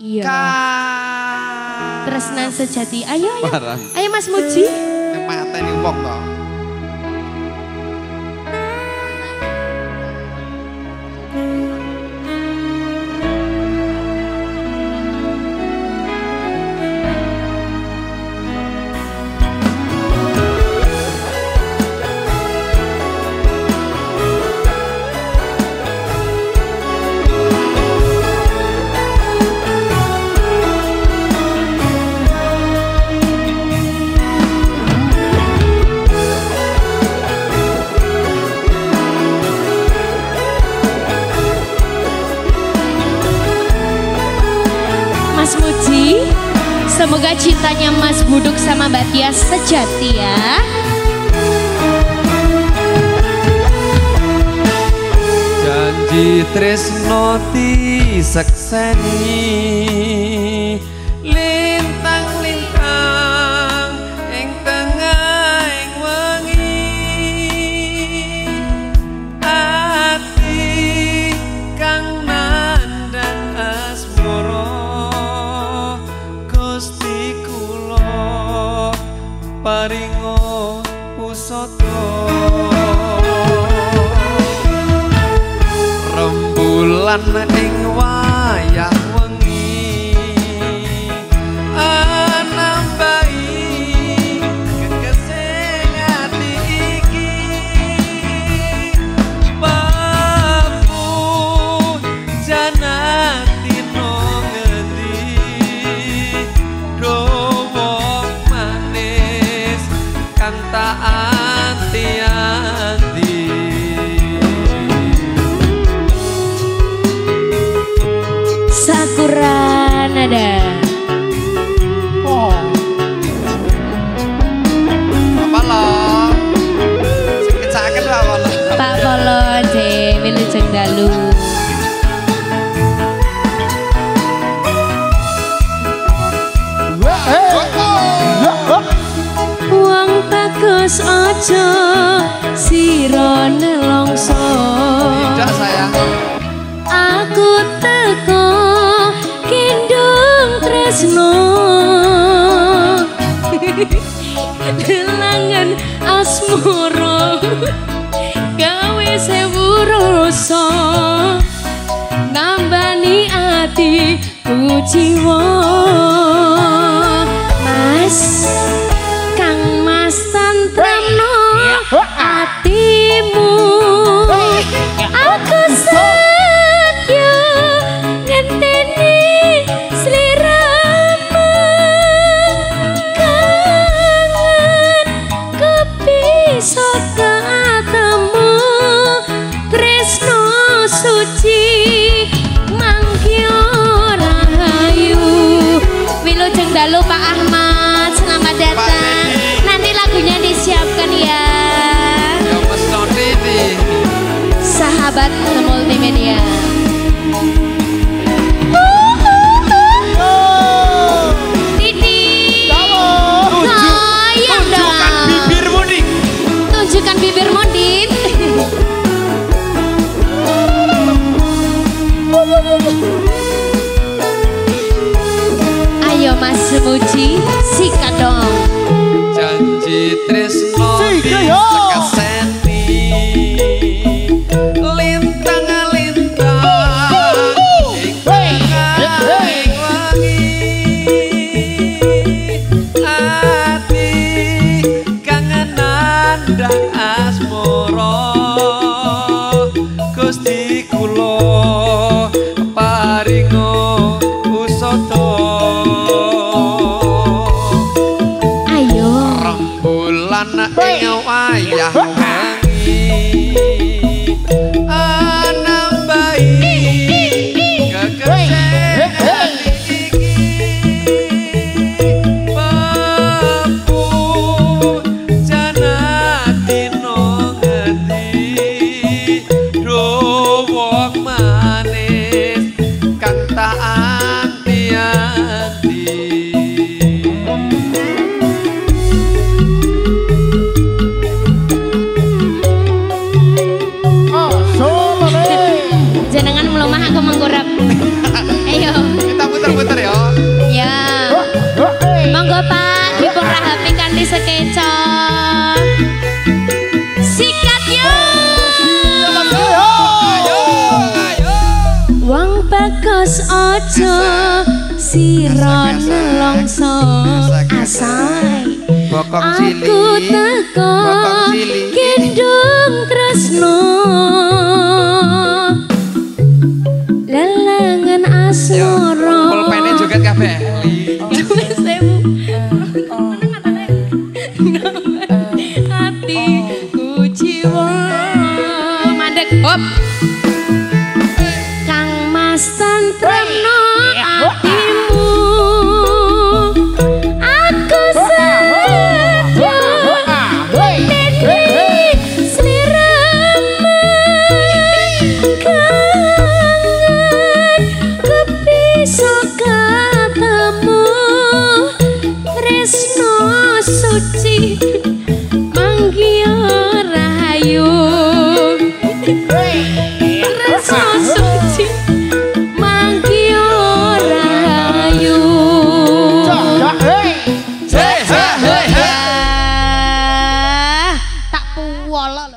Iya. Tresnan sejati. Ayo, ayo. Ayo Mas Muji. Yang mateni wong to. Mas Muji, semoga cintanya Mas Buduk sama Mbak Tia sejati ya. Janji tresno disekseni lintang-lintang ing tengahing wengi ati kang nandhang asmara Gusti kula paringa pusaka rembulan ing wayah wengi anambahi kekesing ati iki babu janati no ngendi do wong manis kang tak anti-anti Sakura nada. oh apa lo sakit-sakit apa lo Pak Polo de Wilujeng Dalu. Wong bagus aja sira nelongso. tidak sayang Aku teko kendung tresno Delangan asmara gawe sewu rasa nambani ati jiwa Mas Kang Mas tantramno atimu aku setya ngenteni sliramu kangen kepiso ketemu tresno suci mangkyo rahayu Wilujeng Dalu Pak Ahmad selamat datang nanti lagunya disiapkan ya sahabat multimedia. Titi, tunjukkan bibirmu Din. Tunjukkan bibirmu Din. Ayo Mas Muji, sikat dong. janji tresno disekaseni lintang-lintang ing tengahing wengi ati kang nandhang asmara Gusti kula paringa usada rembulan ing wayah aja sira nelongso asai aku teko gendong tresno lelangan asmara pulpene joget kabeh hatiku jiwa mandek hop Kang Mas tentremno atimu aku sedo nedi sliramu kangen kepiso ketemu tresno suci